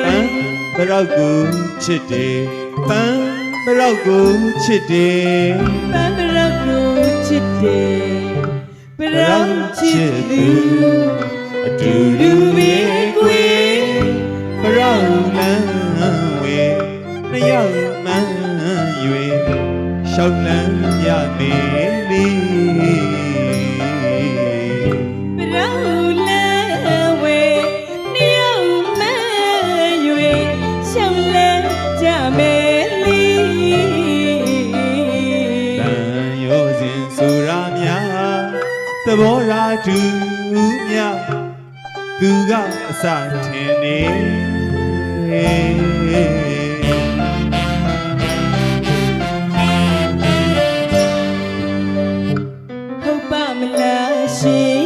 ပန်းဘရောက်ကိုချစ်တယ်ပန်းဘရောက်ကိုချစ်တယ်ပန်းဘရောက်ကိုချစ်တယ်ဘရောက်ချစ်သူအတူတူပဲကွယ်ဘရောက်လမ်းဝေနှစ်ယောက်မှန်း၍ရှောက်လန်းရမယ်လေဘရောက်လမ်းဝေနှစ်ယောက်မှန်း၍ရှောက်လန်းကြမယ်လေတန်ရောစဉ်ဆိုရများသဘောရာတူများသူကအစထင်နေဟုတ်ပါမလားရှင်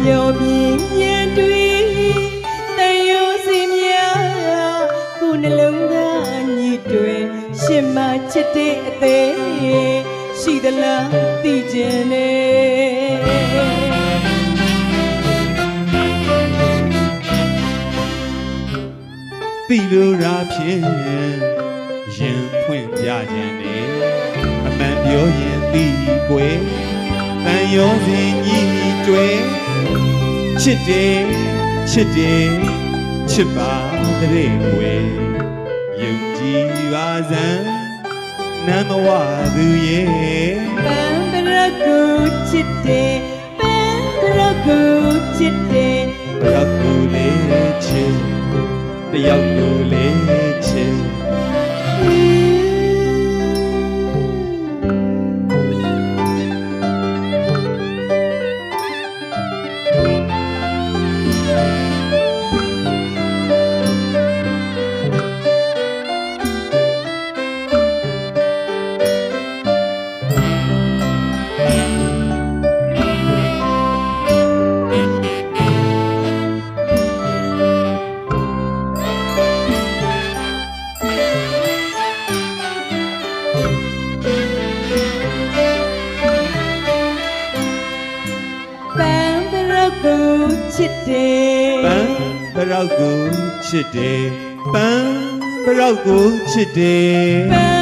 မျောမြင်ရင်တွေ့တန်ရောစီများကိုယ်နှလုံးသားညီတွေရှင်မချစ်တဲ့အသေးရှိသလားသိကျင်နေတိလိုရာဖြင့်ရင်ဖွင့်ပြခြင်းနေအမှန်ပြောရင်သိကွယ်တန်ရောစဉ်ညီတွေချစ်တယ်ချစ်တယ်ချစ်ပါတဲ့ကွယ်ယုံကြည်ပါစမ်းနမ်းမဝသူရဲ့ပန်းဘရောက်ကိုချစ်တယ်ပန်းဘရောက်ကိုချစ်တယ်ဘရောက်ကိုလေးချစ်တယောက်ကိုလေးချစ်ချစ်တယ်ပန်းဘရောက်ကိုချစ်တယ်ပန်းဘရောက်ကိုချစ်တယ်ပန်း